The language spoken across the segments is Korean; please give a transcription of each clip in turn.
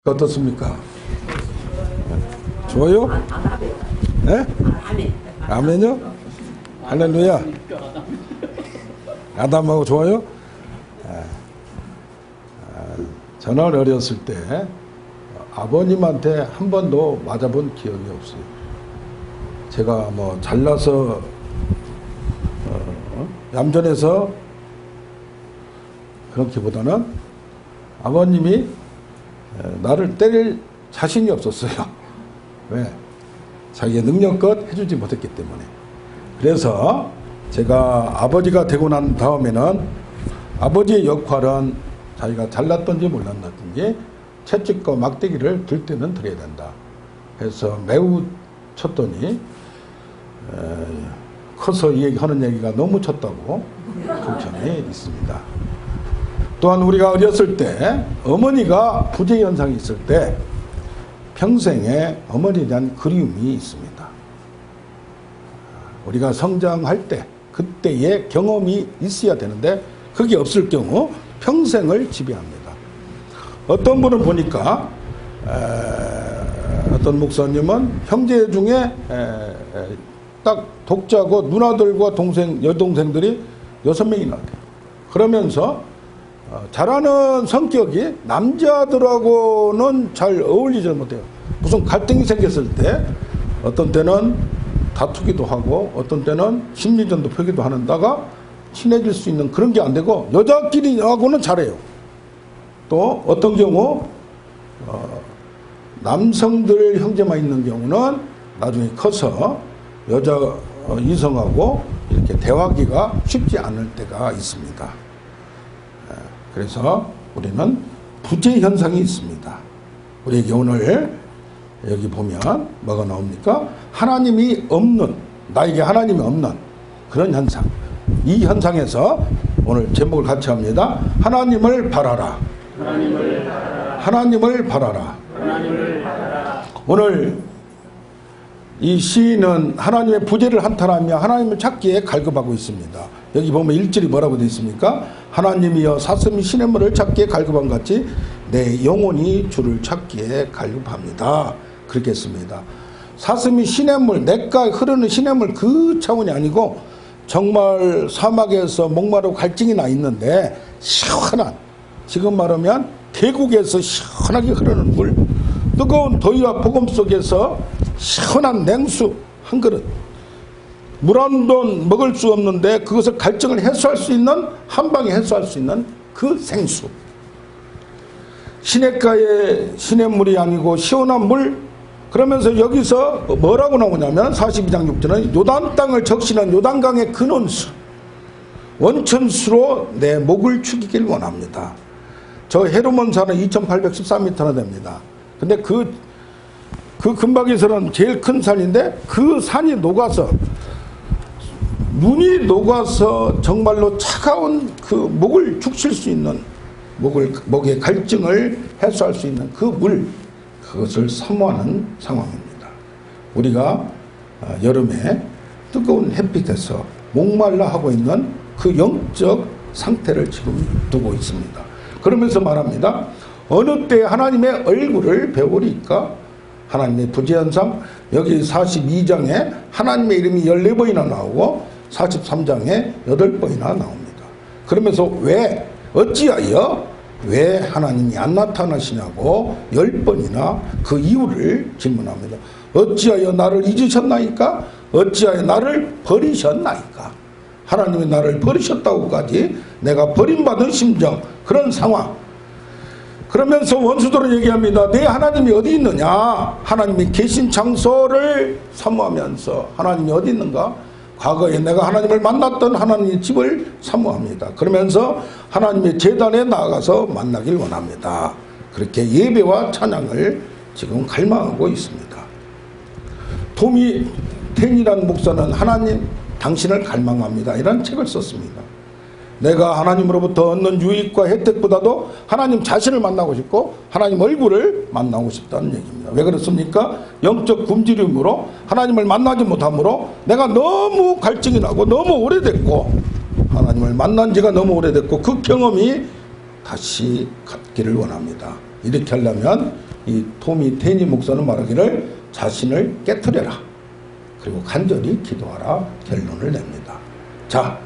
어떻습니까? 좋아요? 네? 아멘요? 할렐루야. 아담하고 좋아요? 저는 어렸을 때 아버님한테 한 번도 맞아본 기억이 없어요. 제가 뭐 잘나서 얌전해서 그렇기보다는 아버님이 나를 때릴 자신이 없었어요. 왜? 자기의 능력껏 해주지 못했기 때문에. 그래서 제가 아버지가 되고 난 다음에는 아버지의 역할은 자기가 잘났던지 몰랐던지 채찍과 막대기를 들 때는 들어야 된다 해서 매우 쳤더니 커서 하는 얘기가 너무 쳤다고 공천이 있습니다. 또한 우리가 어렸을 때 어머니가 부재 현상이 있을 때 평생에 어머니에 대한 그리움이 있습니다. 우리가 성장할 때 그때의 경험이 있어야 되는데 그게 없을 경우 평생을 지배합니다. 어떤 분은 보니까 어떤 목사님은 형제 중에 딱 독자고 누나들과 여동생들이 6명이나 돼요. 그러면서 잘하는 성격이 남자들하고는 잘 어울리지 못해요. 무슨 갈등이 생겼을 때 어떤 때는 다투기도 하고 어떤 때는 심리전도 펴기도 하는다가 친해질 수 있는 그런 게 안 되고 여자끼리하고는 잘해요. 또 어떤 경우 남성들 형제만 있는 경우는 나중에 커서 여자 이성하고 이렇게 대화하기가 쉽지 않을 때가 있습니다. 그래서 우리는 부재 현상이 있습니다. 우리에게 오늘 여기 보면 뭐가 나옵니까? 하나님이 없는, 나에게 하나님이 없는 그런 현상. 이 현상에서 오늘 제목을 같이 합니다. 하나님을 바라라. 하나님을 바라라. 하나님을 바라라. 하나님을 바라라. 오늘 이 시인은 하나님의 부재를 한탄하며 하나님을 찾기에 갈급하고 있습니다. 여기 보면 1절이 뭐라고 되어 있습니까? 하나님이여 사슴이 시냇물을 찾기에 갈급한 같이 내 영혼이 주를 찾기에 갈급합니다. 그렇게 했습니다. 사슴이 시냇물, 냇가에 흐르는 시냇물 그 차원이 아니고 정말 사막에서 목마르고 갈증이 나 있는데 시원한, 지금 말하면 계곡에서 시원하게 흐르는 물, 뜨거운 더위와 폭염 속에서 시원한 냉수 한 그릇, 물 한 돈 먹을 수 없는데 그것을 갈증을 해소할 수 있는, 한 방에 해소할 수 있는 그 생수. 시냇가의 시냇물이 아니고 시원한 물. 그러면서 여기서 뭐라고 나오냐면 42장 6절은 요단 땅을 적시는 요단강의 근원수, 원천수로 내 목을 축이길 원합니다. 저 헤르몬산은 2813m나 됩니다. 근데 그 근방에서는 제일 큰 산인데 그 산이 녹아서, 눈이 녹아서 정말로 차가운 그 목을 축칠 수 있는, 목의 갈증을 해소할 수 있는 그 물, 그것을 사모하는 상황입니다. 우리가 여름에 뜨거운 햇빛에서 목말라 하고 있는 그 영적 상태를 지금 두고 있습니다. 그러면서 말합니다. 어느 때 하나님의 얼굴을 배우리까? 하나님의 부재현상. 여기 42장에 하나님의 이름이 14번이나 나오고 43장에 8번이나 나옵니다. 그러면서 왜, 어찌하여 왜 하나님이 안 나타나시냐고 10번이나 그 이유를 질문합니다. 어찌하여 나를 잊으셨나이까? 어찌하여 나를 버리셨나이까? 하나님이 나를 버리셨다고까지, 내가 버림받은 심정, 그런 상황. 그러면서 원수들은 얘기합니다. 내 하나님이 어디 있느냐? 하나님이 계신 장소를 사모하면서 하나님이 어디 있는가? 과거에 내가 하나님을 만났던 하나님의 집을 사모합니다. 그러면서 하나님의 제단에 나아가서 만나길 원합니다. 그렇게 예배와 찬양을 지금 갈망하고 있습니다. 토미 텐이라는 목사는 하나님 당신을 갈망합니다, 이런 책을 썼습니다. 내가 하나님으로부터 얻는 유익과 혜택보다도 하나님 자신을 만나고 싶고 하나님 얼굴을 만나고 싶다는 얘기입니다. 왜 그렇습니까? 영적 굶주림으로 하나님을 만나지 못함으로 내가 너무 갈증이 나고 너무 오래됐고 하나님을 만난 지가 너무 오래됐고 그 경험이 다시 갖기를 원합니다. 이렇게 하려면 이 토미 테니 목사는 말하기를 자신을 깨트려라. 그리고 간절히 기도하라. 결론을 냅니다. 자,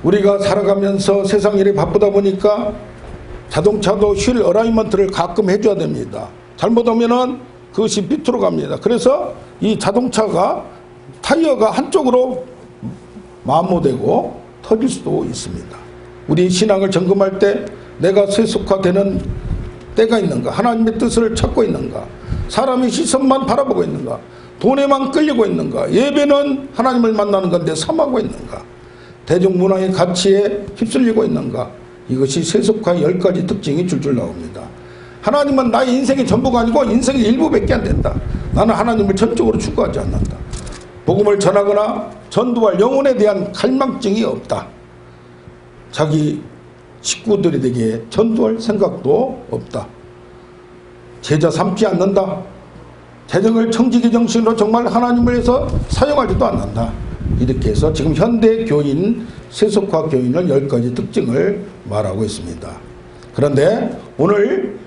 우리가 살아가면서 세상 일이 바쁘다 보니까 자동차도 휠 어라이먼트를 가끔 해줘야 됩니다. 잘못하면은 그것이 비틀어 갑니다. 그래서 이 자동차가 타이어가 한쪽으로 마모되고 터질 수도 있습니다. 우리 신앙을 점검할 때 내가 세속화되는 때가 있는가? 하나님의 뜻을 찾고 있는가? 사람의 시선만 바라보고 있는가? 돈에만 끌리고 있는가? 예배는 하나님을 만나는 건데 삼하고 있는가? 대중문화의 가치에 휩쓸리고 있는가? 이것이 세속화의 10가지 특징이 줄줄 나옵니다. 하나님은 나의 인생의 전부가 아니고 인생의 일부밖에 안 된다. 나는 하나님을 전적으로 추구하지 않는다. 복음을 전하거나 전도할 영혼에 대한 갈망증이 없다. 자기 식구들에게 전도할 생각도 없다. 제자 삼지 않는다. 재정을 청지기 정신으로 정말 하나님을 위해서 사용하지도 않는다. 이렇게 해서 지금 현대 교인, 세속화 교인은 10가지 특징을 말하고 있습니다. 그런데 오늘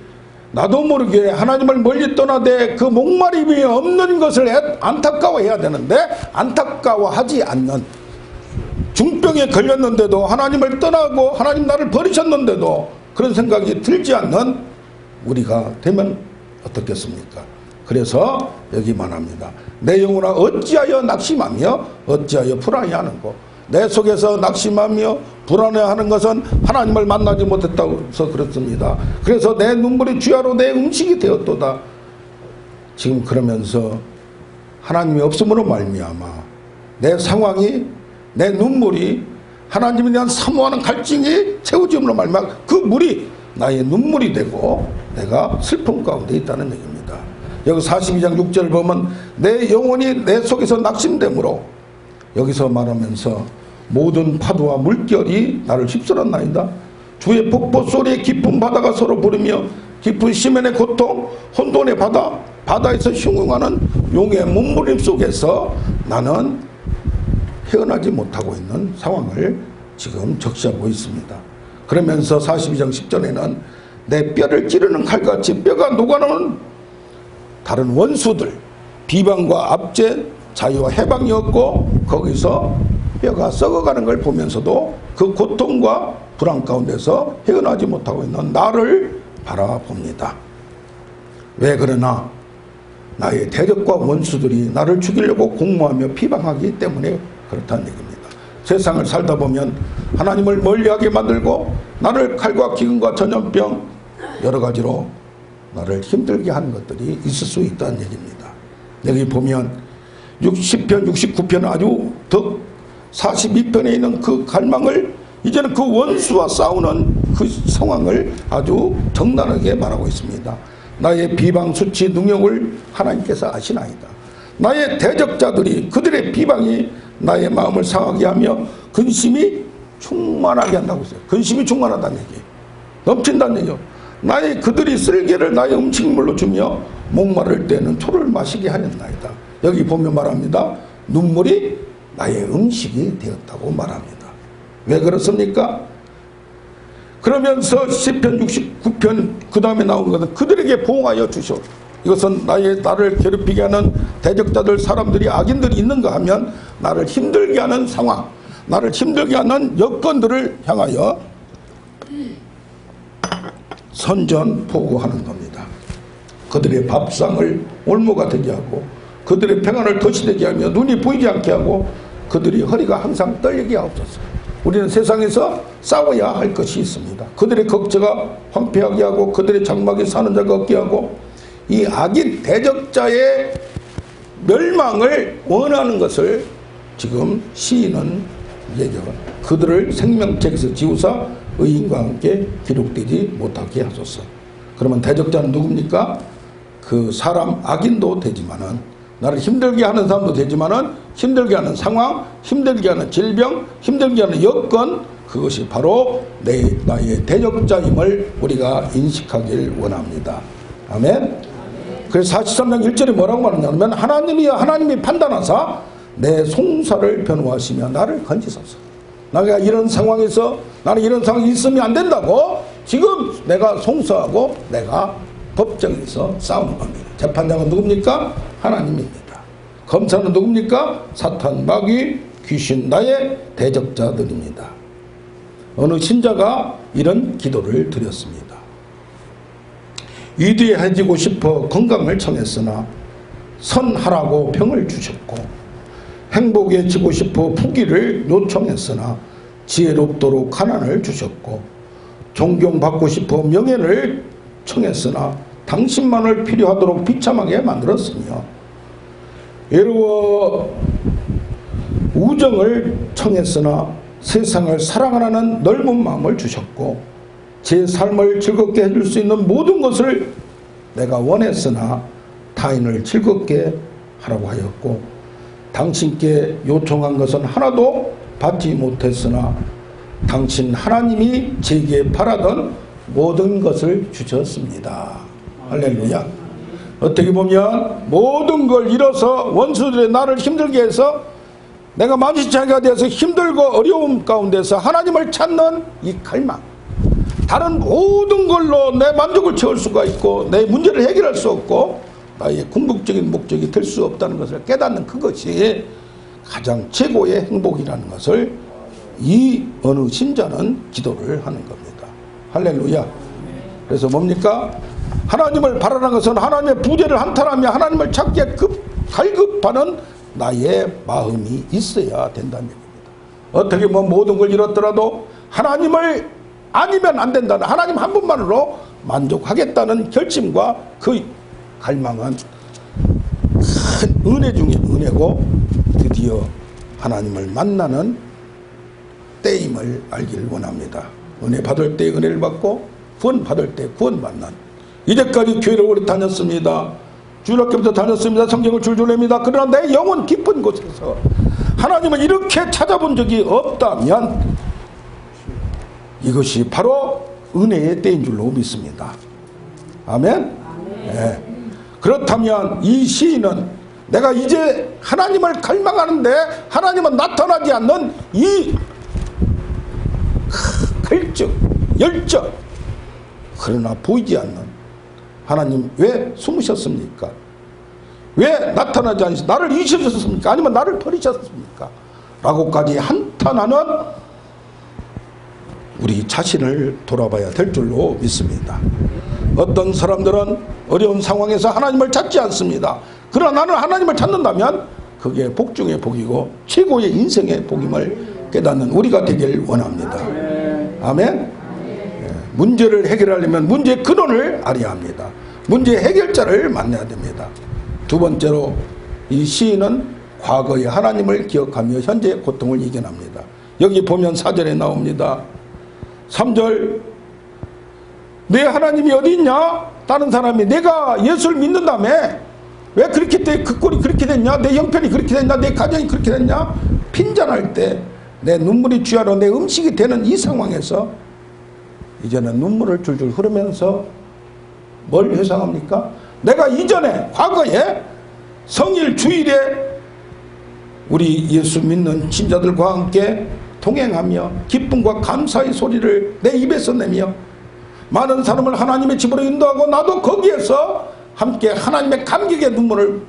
나도 모르게 하나님을 멀리 떠나되 그 목마름이 없는 것을 안타까워해야 되는데 안타까워하지 않는, 중병에 걸렸는데도 하나님을 떠나고 하나님 나를 버리셨는데도 그런 생각이 들지 않는 우리가 되면 어떻겠습니까? 그래서 여기 말합니다. 내 영혼아 어찌하여 낙심하며 어찌하여 불안해하는고. 내 속에서 낙심하며 불안해하는 것은 하나님을 만나지 못했다고 해서 그렇습니다. 그래서 내 눈물이 주야로 내 음식이 되었도다. 지금 그러면서 하나님이 없음으로 말미암아 내 상황이, 내 눈물이 하나님에 대한 사모하는 갈증이 채워짐으로 말미암아 그 물이 나의 눈물이 되고 내가 슬픔 가운데 있다는 얘기입니다. 여기 42장 6절을 보면 내 영혼이 내 속에서 낙심되므로, 여기서 말하면서 모든 파도와 물결이 나를 휩쓸었나이다. 주의 폭포 소리에 깊은 바다가 서로 부르며 깊은 시멘의 고통, 혼돈의 바다, 바다에서 흉흉하는 용의 몸부림 속에서 나는 헤어나지 못하고 있는 상황을 지금 적시하고 있습니다. 그러면서 42장 10절에는 내 뼈를 찌르는 칼같이 뼈가 녹아나는 다른 원수들, 비방과 압제, 자유와 해방이 없고 거기서 뼈가 썩어가는 걸 보면서도 그 고통과 불안 가운데서 헤어나지 못하고 있는 나를 바라봅니다. 왜 그러나? 나의 대적과 원수들이 나를 죽이려고 공모하며 비방하기 때문에 그렇다는 얘기입니다. 세상을 살다 보면 하나님을 멀리하게 만들고 나를 칼과 기근과 전염병 여러 가지로 나를 힘들게 하는 것들이 있을 수 있다는 얘기입니다. 여기 보면 60편, 69편 아주 더 42편에 있는 그 갈망을, 이제는 그 원수와 싸우는 그 상황을 아주 적나라하게 말하고 있습니다. 나의 비방, 수치, 능욕을 하나님께서 아시나이다. 나의 대적자들이, 그들의 비방이 나의 마음을 상하게 하며 근심이 충만하게 한다고 했어요. 근심이 충만하다는 얘기, 넘친다는 얘기요. 나의 그들이 쓸개를 나의 음식물로 주며 목마를 때는 초를 마시게 하였나이다. 여기 보면 말합니다. 눈물이 나의 음식이 되었다고 말합니다. 왜 그렇습니까? 그러면서 시편 69편 그 다음에 나온 것은 그들에게 보응하여 주시오. 이것은 나를 괴롭히게 하는 대적자들, 사람들이, 악인들이 있는가 하면 나를 힘들게 하는 상황, 나를 힘들게 하는 여건들을 향하여 선전포고하는 겁니다. 그들의 밥상을 올무가 되게 하고 그들의 평안을 덫이 하며 눈이 보이지 않게 하고 그들이 허리가 항상 떨리게 하옵소서. 우리는 세상에서 싸워야 할 것이 있습니다. 그들의 걱정가 황폐하게 하고 그들의 장막에 사는 자가 없게 하고 이 악인 대적자의 멸망을 원하는 것을 지금 시인은 얘기하고 그들을 생명책에서 지우사 의인과 함께 기록되지 못하게 하소서. 그러면 대적자는 누굽니까? 그 사람, 악인도 되지만은, 나를 힘들게 하는 사람도 되지만은, 힘들게 하는 상황, 힘들게 하는 질병, 힘들게 하는 여건, 그것이 바로 나의 대적자임을 우리가 인식하길 원합니다. 아멘. 그래서 43장 1절에 뭐라고 말하냐면 하나님이 판단하사 내 송사를 변호하시며 나를 건지소서. 내가 이런 상황에서 나는 이런 상황이 있으면 안 된다고 지금 내가 송사하고 내가 법정에서 싸우는 겁니다. 재판장은 누굽니까? 하나님입니다. 검사는 누굽니까? 사탄, 마귀, 귀신, 나의 대적자들입니다. 어느 신자가 이런 기도를 드렸습니다. 위대해지고 싶어 건강을 청했으나 선하라고 병을 주셨고, 행복해지고 싶어 부귀를 요청했으나 지혜롭도록 가난을 주셨고, 존경받고 싶어 명예를 청했으나 당신만을 필요하도록 비참하게 만들었으며, 외로워 우정을 청했으나 세상을 사랑하는 넓은 마음을 주셨고, 제 삶을 즐겁게 해줄 수 있는 모든 것을 내가 원했으나 타인을 즐겁게 하라고 하였고, 당신께 요청한 것은 하나도 받지 못했으나 당신 하나님이 제게 바라던 모든 것을 주셨습니다. 할렐루야. 어떻게 보면 모든 걸 잃어서 원수들의 나를 힘들게 해서 내가 만신창이가 되어서 힘들고 어려움 가운데서 하나님을 찾는 이 갈망, 다른 모든 걸로 내 만족을 채울 수가 있고 내 문제를 해결할 수 없고 나의 궁극적인 목적이 될 수 없다는 것을 깨닫는 그것이 가장 최고의 행복이라는 것을 이 어느 신자는 기도를 하는 겁니다. 할렐루야. 그래서 뭡니까? 하나님을 바라는 것은 하나님의 부재를 한탄하며 하나님을 찾기에 갈급하는 나의 마음이 있어야 된다는 얘기입니다. 어떻게 보면 모든 걸 잃었더라도 하나님을 아니면 안 된다는, 하나님 한 분만으로 만족하겠다는 결심과 그 갈망은 큰 은혜 중에 은혜고 드디어 하나님을 만나는 때임을 알기를 원합니다. 은혜 받을 때 은혜를 받고 구원 받을 때 구원 받는, 이제까지 교회를 오래 다녔습니다. 주일학교부터 다녔습니다. 성경을 줄줄 냅니다. 그러나 내 영혼 깊은 곳에서 하나님을 이렇게 찾아본 적이 없다면 이것이 바로 은혜의 때인 줄로 믿습니다. 아멘? 네. 그렇다면 이 시인은 내가 이제 하나님을 갈망하는데 하나님은 나타나지 않는 이 갈증, 열정, 그러나 보이지 않는 하나님 왜 숨으셨습니까? 왜 나타나지 않으셨습니까? 나를 잊으셨습니까? 아니면 나를 버리셨습니까? 라고까지 한탄하는 우리 자신을 돌아봐야 될 줄로 믿습니다. 어떤 사람들은 어려운 상황에서 하나님을 찾지 않습니다. 그러나 나는 하나님을 찾는다면 그게 복 중의 복이고 최고의 인생의 복임을 깨닫는 우리가 되길 원합니다. 아멘. 문제를 해결하려면 문제의 근원을 알아야 합니다. 문제의 해결자를 만나야 됩니다. 두 번째로 이 시인은 과거의 하나님을 기억하며 현재의 고통을 이겨납니다. 여기 보면 4절에 나옵니다. 3절, 내 하나님이 어디 있냐? 다른 사람이 내가 예수를 믿는다며 왜 그렇게 그 꼴이 그렇게 됐냐? 내 형편이 그렇게 됐냐? 내 가정이 그렇게 됐냐? 핀잔할 때 내 눈물이 쥐하러 내 음식이 되는 이 상황에서 이제는 눈물을 줄줄 흐르면서 뭘 회상합니까? 내가 이전에 과거에 성일 주일에 우리 예수 믿는 신자들과 함께 동행하며 기쁨과 감사의 소리를 내 입에서 내며 많은 사람을 하나님의 집으로 인도하고 나도 거기에서 함께 하나님의 감격의 눈물을,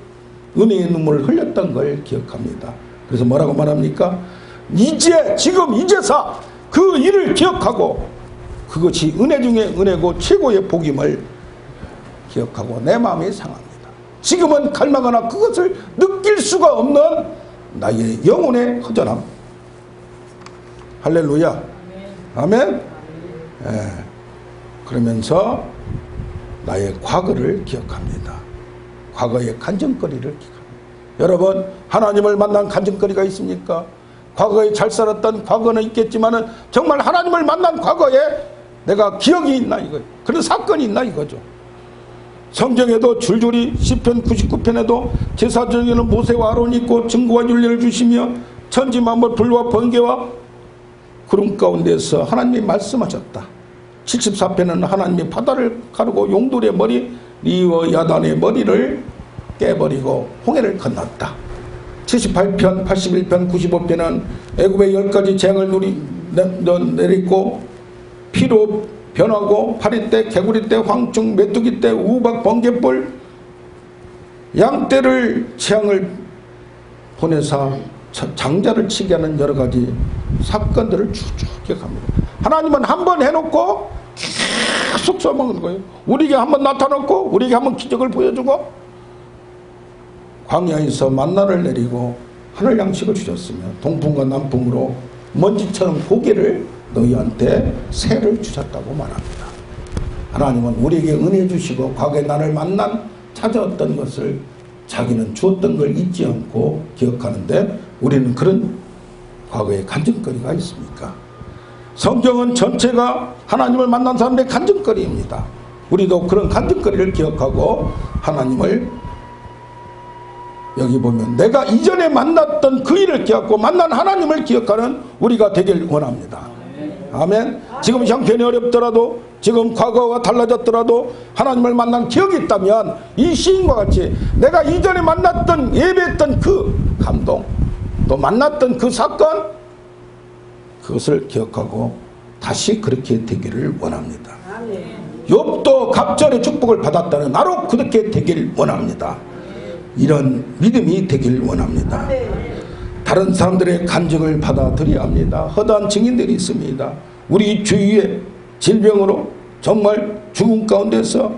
은혜의 눈물을 흘렸던 걸 기억합니다. 그래서 뭐라고 말합니까? 이제 지금 이제서 그 일을 기억하고 그것이 은혜 중에 은혜고 최고의 복임을 기억하고 내 마음이 상합니다. 지금은 갈망하나 그것을 느낄 수가 없는 나의 영혼의 허전함. 할렐루야. 아멘. 예. 그러면서 나의 과거를 기억합니다. 과거의 간증거리를 기억합니다. 여러분, 하나님을 만난 간증거리가 있습니까? 과거에 잘 살았던 과거는 있겠지만 정말 하나님을 만난 과거에 내가 기억이 있나 이거, 그런 사건이 있나 이거죠. 성경에도 줄줄이 시편 99편에도 제사장에는 모세와 아론이 있고 증거와 윤례를 주시며 천지 만물 불과 번개와 구름 가운데서 하나님이 말씀하셨다. 74편은 하나님이 바다를 가르고 용돌의 머리 리와 야단의 머리를 깨버리고 홍해를 건넜다. 78편, 81편, 95편은 애굽의 10가지 재앙을 내리고 피로 변하고 파리떼, 개구리떼, 황충, 메뚜기떼, 우박, 번개불, 양떼를 재앙을 보내사 장자를 치게 하는 여러 가지 사건들을 쭉쭉 기억합니다. 하나님은 한 번 해놓고 계속 써먹는 거예요. 우리에게 한 번 나타났고 우리에게 한 번 기적을 보여주고 광야에서 만나를 내리고 하늘 양식을 주셨으며 동풍과 남풍으로 먼지처럼 고개를 너희한테 새를 주셨다고 말합니다. 하나님은 우리에게 은혜 주시고 과거에 나를 찾아왔던 것을 자기는 주었던 걸 잊지 않고 기억하는데 우리는 그런 과거에 간증거리가 있습니까? 성경은 전체가 하나님을 만난 사람들의 간증거리입니다. 우리도 그런 간증거리를 기억하고 하나님을 여기 보면 내가 이전에 만났던 그 일을 기억하고 만난 하나님을 기억하는 우리가 되길 원합니다. 아멘. 지금 형편이 어렵더라도 지금 과거가 달라졌더라도 하나님을 만난 기억이 있다면 이 시인과 같이 내가 이전에 만났던 예배했던 그 감동 또 만났던 그 사건 그것을 기억하고 다시 그렇게 되기를 원합니다. 욥도 갑절의 축복을 받았다는 나로 그렇게 되길 원합니다. 이런 믿음이 되길 원합니다. 다른 사람들의 간증을 받아들여야 합니다. 허다한 증인들이 있습니다. 우리 주위에 질병으로 정말 죽음 가운데서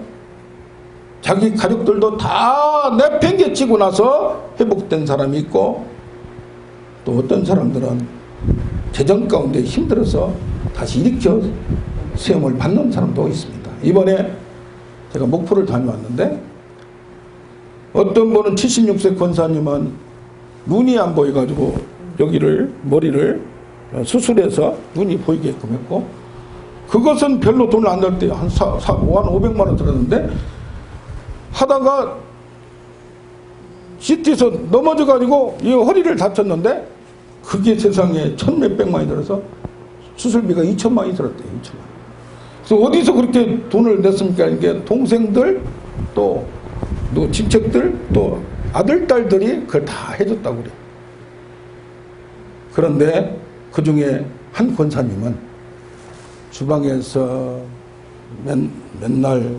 자기 가족들도 다 내팽개치고 나서 회복된 사람이 있고 또 어떤 사람들은 재정 가운데 힘들어서 다시 일으켜 세움을 받는 사람도 있습니다. 이번에 제가 목포를 다녀왔는데 어떤 분은 76세 권사님은 눈이 안 보여가지고 여기를 머리를 수술해서 눈이 보이게끔 했고 그것은 별로 돈을 안 들었대요. 한 500만 원 들었는데 하다가 CT에서 넘어져가지고 이 허리를 다쳤는데 그게 세상에 1,몇백만이 들어서 수술비가 2천만 원이 들었대요. 2천만. 그래서 어디서 그렇게 돈을 냈습니까? 이게 동생들 또 친척들 또 아들 딸들이 그걸 다 해줬다고 그래요. 그런데 그 중에 한 권사님은 주방에서 맨날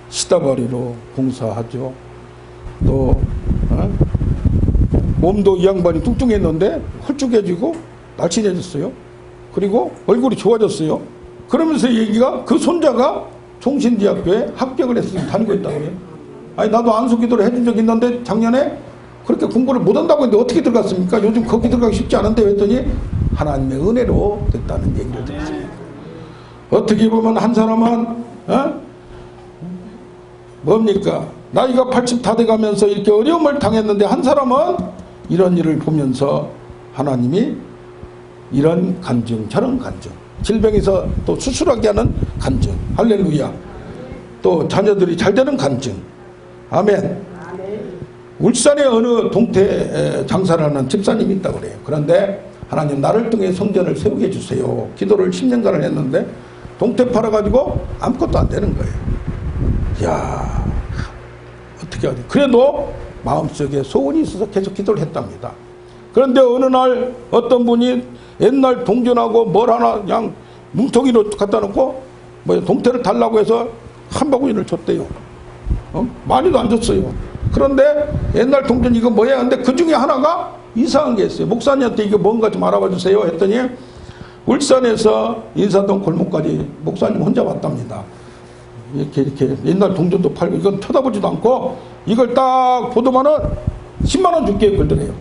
시다바리로 봉사하죠. 또 몸도 이 양반이 뚱뚱했는데 홀쭉해지고 날씬해졌어요. 그리고 얼굴이 좋아졌어요. 그러면서 얘기가 그 손자가 종신대학교에 합격을 했으니 다니고 있다고 그래요. 아니 나도 안수기도를 해준 적이 있는데 작년에 그렇게 공부를 못한다고 했는데 어떻게 들어갔습니까? 요즘 거기 들어가기 쉽지 않은데 했더니 하나님의 은혜로 됐다는 얘기를 들었습니다. 어떻게 보면 한 사람은 뭡니까? 나이가 80 다 돼가면서 이렇게 어려움을 당했는데 한 사람은 이런 일을 보면서 하나님이 이런 간증 저런 간증 질병에서 또 수술하게 하는 간증 할렐루야 또 자녀들이 잘 되는 간증 아멘. 울산에 어느 동태 장사를 하는 집사님이 있다고 그래요. 그런데 하나님 나를 통해 성전을 세우게 해주세요. 기도를 10년간을 했는데 동태 팔아가지고 아무것도 안 되는 거예요. 이야 어떻게 하지? 그래도 마음속에 소원이 있어서 계속 기도를 했답니다. 그런데 어느 날 어떤 분이 옛날 동전하고 뭘 하나 그냥 뭉텅이로 갖다 놓고 동태를 달라고 해서 한 바구니를 줬대요. 많이도 안 줬어요. 그런데 옛날 동전 이거 뭐야? 근데 그 중에 하나가 이상한 게 있어요. 목사님한테 이거 뭔가 좀 알아봐 주세요 했더니 울산에서 인사동 골목까지 목사님 혼자 왔답니다. 이렇게 옛날 동전도 팔고 이건 쳐다보지도 않고 이걸 딱 보더만은 10만 원 줄게 그러더래요.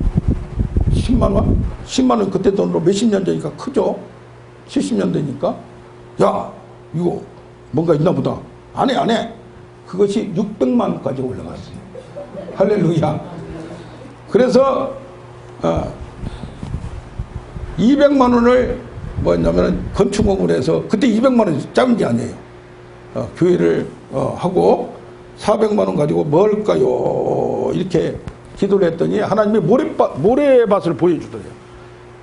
10만 원? 10만 원 그때 돈으로 몇십 년 전이니까 크죠? 70년 되니까 야 이거 뭔가 있나 보다. 안 해. 그것이 600만 원까지 올라갔어요. 할렐루야. 그래서 200만 원을 뭐냐면 건축공을 해서 그때 200만 원이 작은 게 아니에요. 교회를 하고 400만 원 가지고 뭐 할까요? 이렇게 기도를 했더니 하나님이 모래밭을 보여주더래요.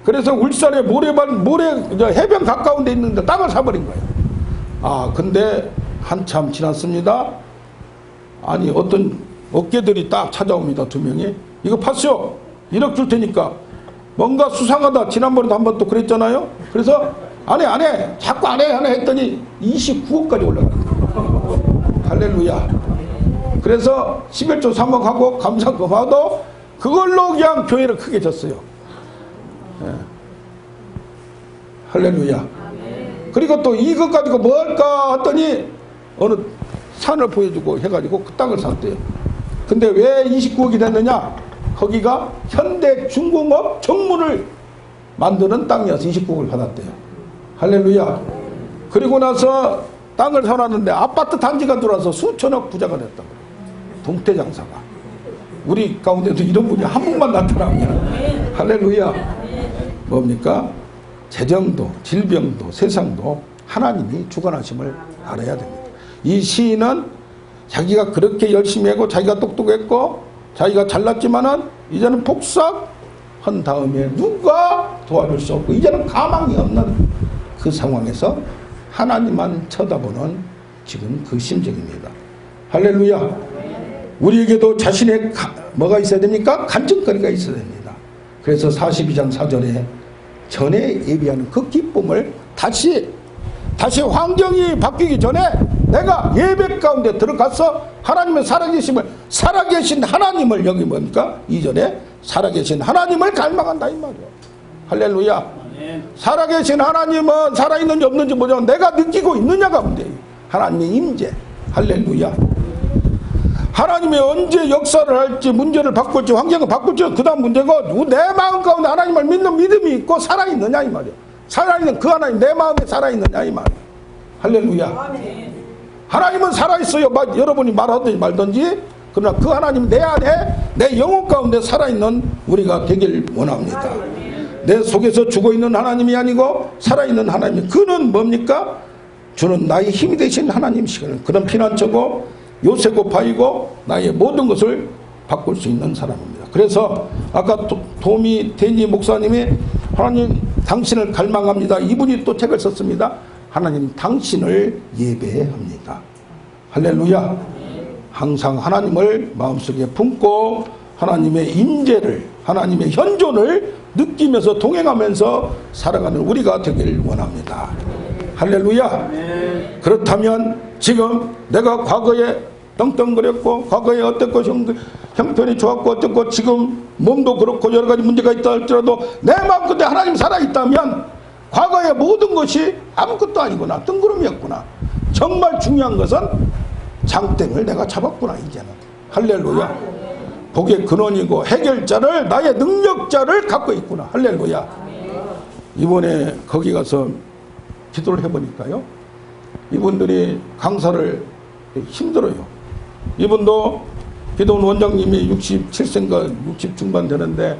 그래서 울산에 해변 가까운 데 있는데 땅을 사버린 거예요. 근데 한참 지났습니다. 아니 어떤 어깨들이 딱 찾아옵니다. 두 명이 이거 파쇼 1억 줄 테니까 뭔가 수상하다. 지난번에도 한번 또 그랬잖아요. 그래서 안 해. 자꾸 안 해 했더니 29억까지 올라갔어요. 할렐루야. 그래서 11조 3억하고 감사금하도 그걸로 그냥 교회를 크게 졌어요. 예. 할렐루야. 그리고 또 이것 가지고 뭘까 했더니 어느 산을 보여주고 해가지고 그 땅을 샀대요. 근데 왜 29억이 됐느냐? 거기가 현대중공업 정문을 만드는 땅이어서 29억을 받았대요. 할렐루야. 그리고 나서 땅을 사놨는데 아파트 단지가 들어와서 수천억 부자가 됐다고. 동태장사가. 우리 가운데도 이런 분이 한 분만 나타나면 할렐루야. 뭡니까? 재정도 질병도 세상도 하나님이 주관하심을 알아야 됩니다. 이 시인은 자기가 그렇게 열심히 하고 자기가 똑똑했고 자기가 잘났지만은 이제는 폭삭한 다음에 누가 도와줄 수 없고 이제는 가망이 없는 그 상황에서 하나님만 쳐다보는 지금 그 심정입니다. 할렐루야. 우리에게도 자신의 뭐가 있어야 됩니까? 간증거리가 있어야 됩니다. 그래서 42장 4절에 전에 예비하는 그 기쁨을 다시 환경이 바뀌기 전에 내가 예배 가운데 들어가서 하나님의 살아계신 하나님을 여기 뭡니까? 이전에 살아계신 하나님을 갈망한다 이 말이에요. 할렐루야. 살아계신 하나님은 살아있는지 없는지 모르지만 내가 느끼고 있느냐가 문제예요. 하나님의 임재. 할렐루야. 하나님이 언제 역사를 할지 문제를 바꿀지 환경을 바꿀지 그 다음 문제고 내 마음 가운데 하나님을 믿는 믿음이 있고 살아있느냐 이 말이에요. 살아있는 그 하나님 내 마음에 살아있느냐 이 말이에요. 할렐루야. 하나님은 살아있어요. 여러분이 말하든지 말든지. 그러나 그 하나님 내 안에 내 영혼 가운데 살아있는 우리가 되길 원합니다. 내 속에서 죽어있는 하나님이 아니고 살아있는 하나님. 그는 뭡니까? 주는 나의 힘이 되신 하나님이시거든요. 그런 피난처고 요새고파이고 나의 모든 것을 바꿀 수 있는 사람입니다. 그래서 아까 도미 데니 목사님이 하나님 당신을 갈망합니다. 이분이 또 책을 썼습니다. 하나님 당신을 예배합니다. 할렐루야. 항상 하나님을 마음속에 품고 하나님의 임재를 하나님의 현존을 느끼면서 동행하면서 살아가는 우리가 되길 원합니다. 할렐루야. 그렇다면 지금 내가 과거에 떵떵거렸고 과거에 어떻고 형편이 좋았고 어떻고 지금 몸도 그렇고 여러 가지 문제가 있다 할지라도 내 마음 끝에 하나님 살아있다면 과거의 모든 것이 아무것도 아니구나. 뜬구름이었구나. 정말 중요한 것은 장땡을 내가 잡았구나 이제는. 할렐루야. 복의 근원이고 해결자를 나의 능력자를 갖고 있구나. 할렐루야. 이번에 거기 가서 기도를 해보니까요. 이분들이 강사를 힘들어요. 이분도 기도원 원장님이 67세인가 60 중반 되는데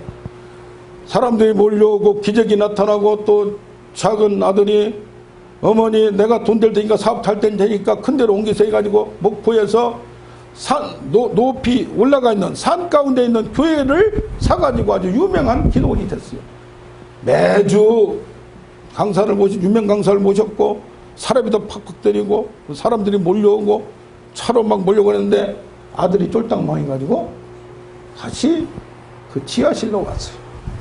사람들이 몰려오고 기적이 나타나고 또 작은 아들이 어머니 내가 돈 될 테니까 사업 잘 되니까 큰 데로 옮기서 해가지고 목포에서 높이 올라가 있는 산 가운데 있는 교회를 사가지고 아주 유명한 기도원이 됐어요. 매주 유명 강사를 모셨고 사람이 더 팍팍 때리고 사람들이 몰려오고 차로 막 몰려고 했는데 아들이 쫄딱 망해가지고 다시 그 지하실로 왔어요.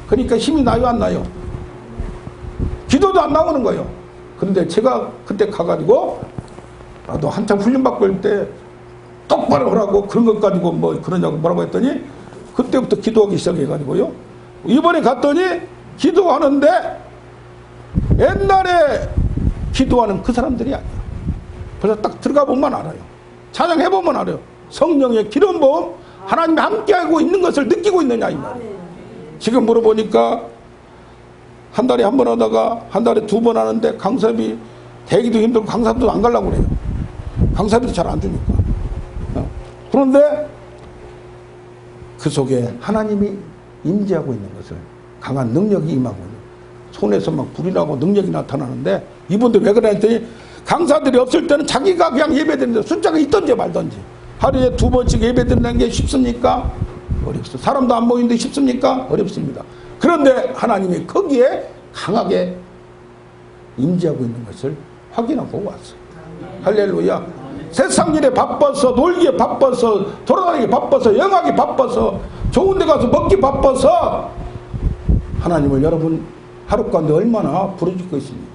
그러니까 힘이 나요 안 나요? 기도도 안 나오는 거예요. 그런데 제가 그때 가가지고 나도 한참 훈련받고 할 때 똑바로 하라고 그런 것 가지고 뭐 그러냐고 뭐라고 했더니 그때부터 기도하기 시작해가지고요. 이번에 갔더니 기도하는데 옛날에 기도하는 그 사람들이 아니에요. 그래서 딱 들어가 보면 알아요. 찬양해보면 알아요. 성령의 기름 부음 하나님이 함께하고 있는 것을 느끼고 있느냐 이 말이에요. 지금 물어보니까 한 달에 한 번 하다가 한 달에 두 번 하는데 강사비 대기도 힘들고 강사도 안 가려고 그래요. 강사비도 잘 안 주니까. 그런데 그 속에 하나님이 임재하고 있는 것을 강한 능력이 임하고 있는 손에서 막 불이 나고 능력이 나타나는데 이분들 왜 그래 했더니 강사들이 없을 때는 자기가 그냥 예배드리는데 숫자가 있던지 말던지 하루에 두 번씩 예배드리는 게 쉽습니까? 어렵습니다. 사람도 안 모이는데 쉽습니까? 어렵습니다. 그런데 하나님이 거기에 강하게 임재하고 있는 것을 확인하고 왔어요. 할렐루야. 세상 일에 바빠서 놀기에 바빠서 돌아다니기 바빠서 영하기 바빠서 좋은 데 가서 먹기 바빠서 하나님을 여러분 하루 가운데 얼마나 부르짖고 있습니까?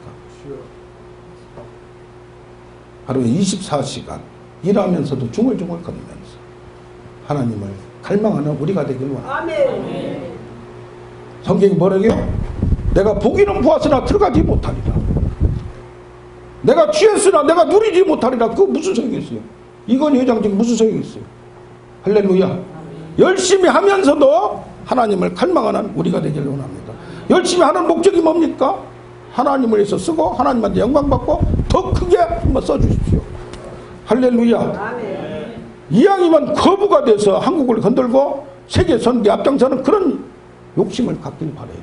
하루에 24시간 일하면서도 중얼중얼 거리면서 하나님을 갈망하는 우리가 되길 원합니다. 아멘. 성경이 뭐라고요? 내가 보기는 보았으나 들어가지 못하리라. 내가 취했으나 내가 누리지 못하리라. 그거 무슨 소용이 있어요? 이건 회장 지금 무슨 소용이 있어요? 할렐루야. 열심히 하면서도 하나님을 갈망하는 우리가 되기를 원합니다. 열심히 하는 목적이 뭡니까? 하나님을 위해서 쓰고 하나님한테 영광 받고 더 크게 한번 써주십시오. 할렐루야. 아멘. 이왕이면 거부가 돼서 한국을 건들고 세계 선대 앞장서는 그런 욕심을 갖길 바래요.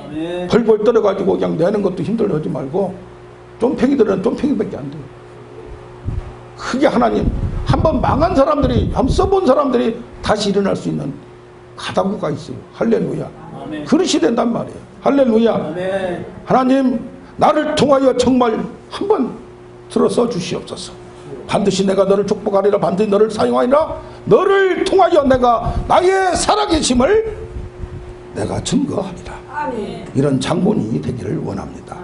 아멘. 벌벌 떨어가지고 그냥 내는 것도 힘들어 하지 말고 쫌팽이들은 쫌팽이밖에 안 돼요. 크게 하나님 한번 망한 사람들이 한번 써본 사람들이 다시 일어날 수 있는 가다구가 있어요. 할렐루야. 아멘. 그릇이 된단 말이에요. 할렐루야. 아멘. 하나님 나를 통하여 정말 한번 들어서 주시옵소서. 반드시 내가 너를 축복하리라. 반드시 너를 사용하리라. 너를 통하여 내가 나의 살아계심을 내가 증거하리라. 아멘. 이런 장본인이 되기를 원합니다.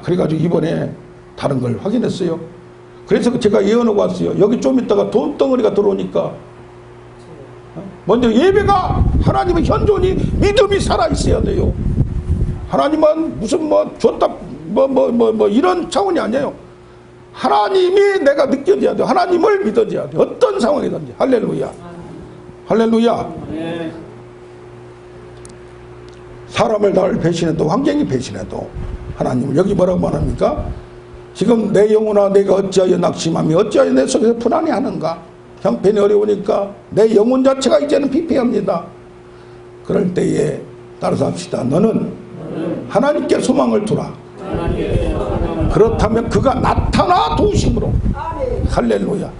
그래가지고 이번에 다른 걸 확인했어요. 그래서 제가 예언하고 왔어요. 여기 좀 있다가 돈덩어리가 들어오니까 먼저 예배가 하나님의 현존이 믿음이 살아있어야 돼요. 하나님은 무슨 줬다 이런 차원이 아니에요. 하나님이 내가 느껴져야 돼. 하나님을 믿어져야 돼. 어떤 상황이든지. 할렐루야. 할렐루야. 사람을 나를 배신해도 환경이 배신해도 하나님을 여기 뭐라고 말합니까? 지금 내 영혼아 내가 어찌하여 낙심하며 어찌하여 내 속에서 불안해하는가? 형편이 어려우니까 내 영혼 자체가 이제는 피폐합니다. 그럴 때에 따라서 합시다. 너는 하나님께 소망을 두라. 그렇다면 그가 나타나 도우심으로 할렐루야.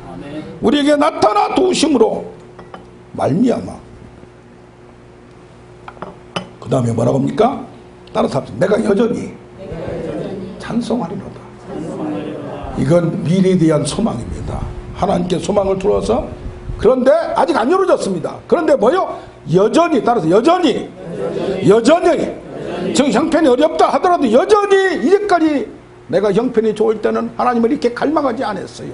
우리에게 나타나 도우심으로 말미암아 그 다음에 뭐라고 합니까? 따라서 합시다. 내가 여전히 찬송하리로다. 이건 미래에 대한 소망입니다. 하나님께 소망을 두어서 그런데 아직 안 이루어졌습니다. 그런데 뭐요? 여전히 따라서 여전히 지금 형편이 어렵다 하더라도 여전히 이제까지 내가 형편이 좋을 때는 하나님을 이렇게 갈망하지 않았어요.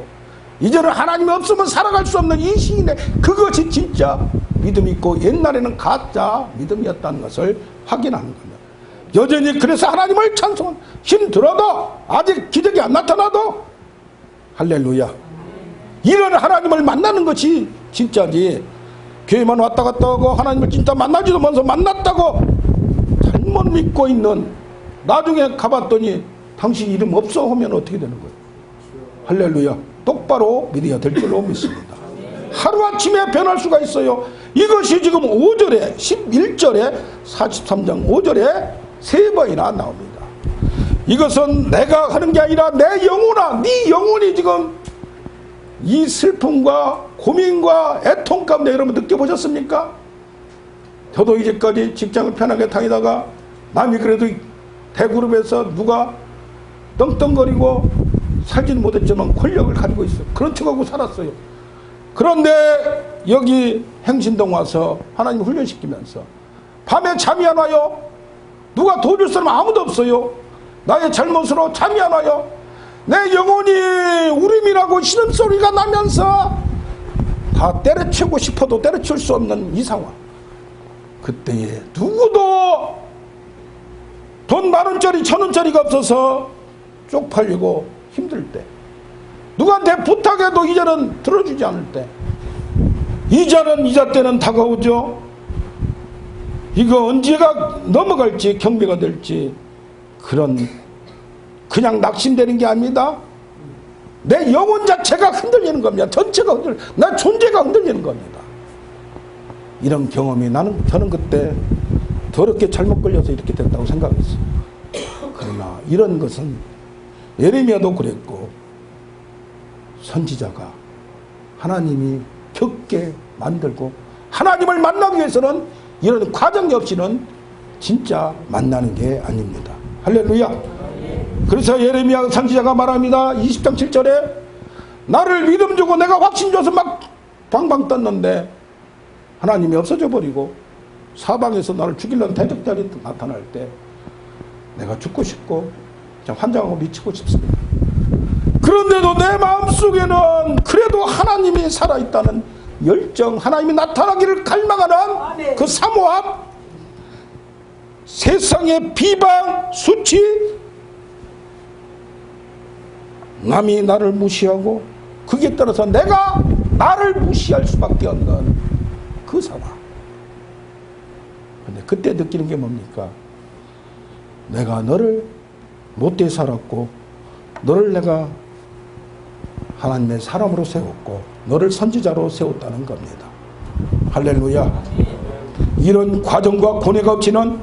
이제는 하나님이 없으면 살아갈 수 없는 이 시인의 그것이 진짜 믿음이 있고 옛날에는 가짜 믿음이었다는 것을 확인하는 겁니다. 여전히 그래서 하나님을 찬송한 힘들어도 아직 기적이 안 나타나도 할렐루야. 이런 하나님을 만나는 것이 진짜지. 교회만 왔다 갔다 하고 하나님을 진짜 만나지도 않으면서 만났다고 잘못 믿고 있는 나중에 가봤더니 당신 이름 없어 하면 어떻게 되는 거예요? 할렐루야. 똑바로 믿어야 될 줄로 믿습니다. 하루아침에 변할 수가 있어요. 이것이 지금 5절에 11절에 43장 5절에 3번이나 나옵니다. 이것은 내가 하는 게 아니라 내 영혼아 네 영혼이 지금 이 슬픔과 고민과 애통 가운데 여러분 느껴보셨습니까? 저도 이제까지 직장을 편하게 다니다가 남이 그래도 대그룹에서 누가 떵떵거리고 살지는 못했지만 권력을 가지고 있어요. 그런 척하고 살았어요. 그런데 여기 행신동 와서 하나님 훈련시키면서 밤에 잠이 안 와요. 누가 도와줄 사람 아무도 없어요. 나의 잘못으로 잠이 안 와요. 내 영혼이 울음이라고 신음소리가 나면서 다 때려치우고 싶어도 때려치울 수 없는 이 상황. 그때에 누구도 돈 10,000원짜리 1,000원짜리가 없어서 쪽팔리고 힘들 때 누구한테 부탁해도 이제는 들어주지 않을 때 이자 때는 다가오죠. 이거 언제가 넘어갈지 경배가 될지 그냥 낙심되는 게 아닙니다. 내 영혼 자체가 흔들리는 겁니다. 전체가 나 존재가 흔들리는 겁니다. 이런 경험이 저는 그때 더럽게 잘못 걸려서 이렇게 됐다고 생각했어요. 그러나 이런 것은 예레미야도 그랬고 선지자가 하나님이 겪게 만들고 하나님을 만나기 위해서는 이런 과정이 없이는 진짜 만나는 게 아닙니다. 할렐루야. 그래서 예레미야 선지자가 말합니다. 20장 7절에 나를 믿음 주고 내가 확신 줘서 막 방방 떴는데 하나님이 없어져 버리고 사방에서 나를 죽이려는 대적자들이 나타날 때 내가 죽고 싶고 환장하고 미치고 싶습니다. 그런데도 내 마음속에는 그래도 하나님이 살아있다는 열정, 하나님이 나타나기를 갈망하는 그 사모함, 세상의 비방, 수치, 남이 나를 무시하고 그게 따라서 내가 나를 무시할 수밖에 없는 그 상황. 근데 그때 느끼는 게 뭡니까? 내가 너를 못돼 살았고 너를 내가 하나님의 사람으로 세웠고 너를 선지자로 세웠다는 겁니다. 할렐루야. 이런 과정과 고뇌가 없이는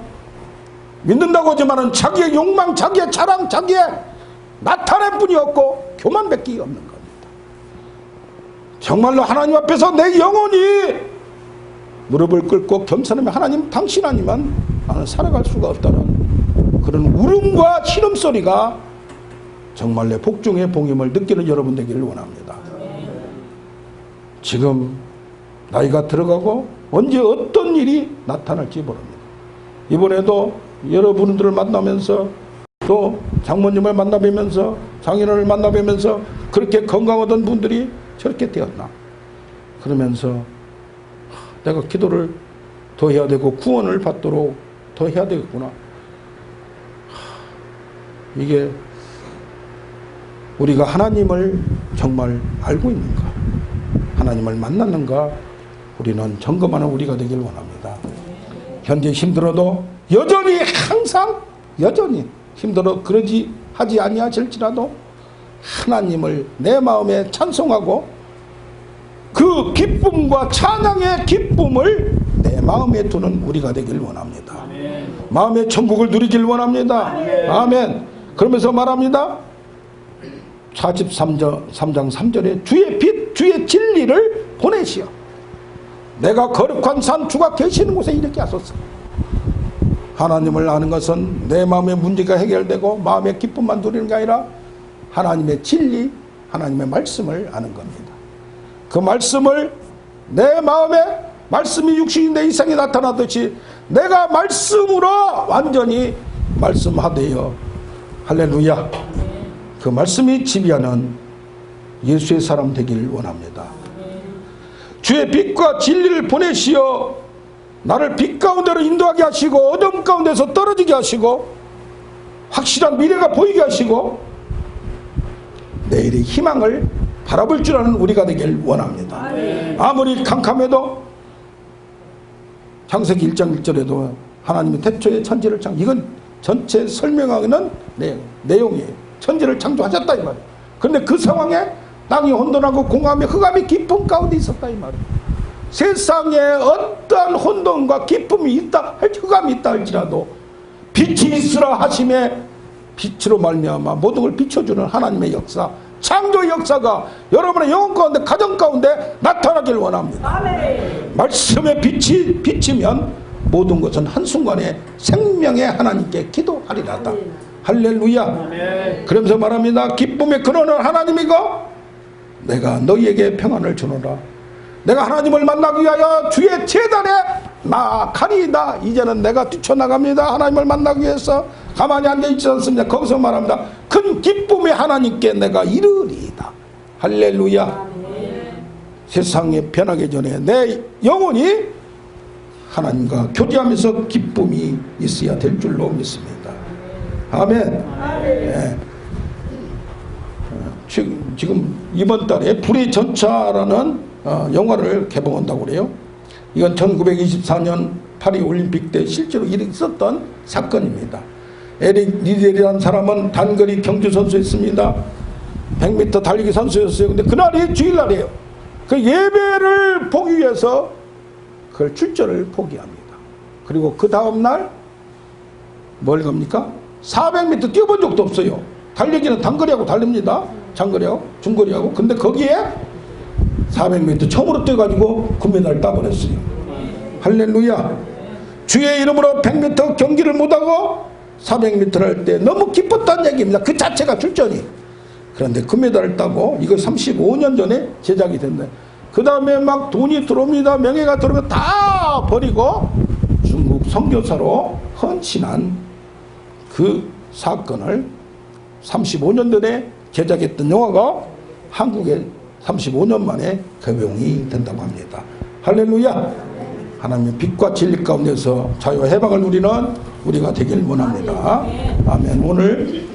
믿는다고 하지만은 자기의 욕망, 자기의 자랑, 자기의 나타낼 뿐이 없고 교만밖에 없는 겁니다. 정말로 하나님 앞에서 내 영혼이 무릎을 꿇고 겸손하면 하나님 당신 아니면 나는 살아갈 수가 없다는 그런 울음과 신음소리가 정말 내 복중의 봉임을 느끼는 여러분 되기를 원합니다. 지금 나이가 들어가고 언제 어떤 일이 나타날지 모릅니다. 이번에도 여러분들을 만나면서 또 장모님을 만나뵈면서 장인어른을 만나뵈면서 그렇게 건강하던 분들이 저렇게 되었나 그러면서 내가 기도를 더 해야 되고 구원을 받도록 더 해야 되겠구나. 이게 우리가 하나님을 정말 알고 있는가, 하나님을 만났는가, 우리는 점검하는 우리가 되길 원합니다. 현재 힘들어도 여전히 항상 여전히 힘들어 그러지 하지 아니하실지라도 하나님을 내 마음에 찬송하고 그 기쁨과 찬양의 기쁨을 내 마음에 두는 우리가 되길 원합니다. 아멘. 마음의 천국을 누리길 원합니다. 아멘. 아멘. 그러면서 말합니다. 43장 3절에 주의 빛 주의 진리를 보내시오. 내가 거룩한 산 주가 계시는 곳에 이렇게 하소서. 하나님을 아는 것은 내 마음의 문제가 해결되고 마음의 기쁨만 누리는 게 아니라 하나님의 진리, 하나님의 말씀을 아는 겁니다. 그 말씀을 내 마음에 말씀이 육신이 내 이상에 나타나듯이 내가 말씀으로 완전히 말씀하되어 할렐루야 그 말씀이 지배하는 예수의 사람 되길 원합니다. 주의 빛과 진리를 보내시어 나를 빛 가운데로 인도하게 하시고 어둠 가운데서 떨어지게 하시고 확실한 미래가 보이게 하시고 내일의 희망을 바라볼 줄 아는 우리가 되길 원합니다. 아무리 캄캄해도 창세기 1장 1절에도 하나님이 태초에 천지를 이건 전체 설명하는 내용이에요. 천지를 창조하셨다 이 말이에요. 그런데 그 상황에 땅이 혼돈하고 공함이 흑암이 깊은 가운데 있었다 이 말이에요. 세상에 어떠한 혼돈과 기쁨이 있다, 흑암이 있다 할지라도 빛이 있으라 하심에 빛으로 말미암아 모든 걸 비춰주는 하나님의 역사, 창조 역사가 여러분의 영혼 가운데, 가정 가운데 나타나길 원합니다. 아멘. 말씀의 빛이 비치면 모든 것은 한순간에 생명의 하나님께 기도하리라다. 할렐루야. 아멘. 그러면서 말합니다. 기쁨의 근원은 하나님이고 내가 너희에게 평안을 주노라. 내가 하나님을 만나기 위하여 주의 제단에 나아가리이다. 이제는 내가 뛰쳐나갑니다. 하나님을 만나기 위해서 가만히 앉아있지 않습니다. 거기서 말합니다. 큰 기쁨의 하나님께 내가 이르리이다. 할렐루야. 아멘. 세상에 변하기 전에 내 영혼이 하나님과 교제하면서 기쁨이 있어야 될 줄로 믿습니다. 아멘. 아멘. 네. 지금 이번 달에 불의 전차라는 영화를 개봉한다고 그래요. 이건 1924년 파리 올림픽 때 실제로 있었던 사건입니다. 에릭 리델이라는 사람은 단거리 경주 선수였습니다. 100m 달리기 선수였어요. 근데 그날이 주일날이에요. 그 예배를 보기 위해서 그걸 출전을 포기합니다. 그리고 그 다음날 뭘 갑니까? 400m 뛰어본 적도 없어요. 달리기는 단거리하고 달립니다. 장거리하고 중거리하고. 근데 거기에 400m 처음으로 뛰어가지고 금메달을 따버렸어요. 할렐루야. 주의 이름으로 100m 경기를 못하고 400m를 할 때 너무 기뻤다는 얘기입니다. 그 자체가 출전이. 그런데 금메달을 따고 이거 35년 전에 제작이 됐네. 그 다음에 막 돈이 들어옵니다. 명예가 들어오면 다 버리고 중국 선교사로 헌신한 그 사건을 35년 전에 제작했던 영화가 한국에 35년 만에 개봉이 된다고 합니다. 할렐루야! 하나님의 빛과 진리 가운데서 자유와 해방을 누리는 우리가 되길 원합니다. 아멘. 오늘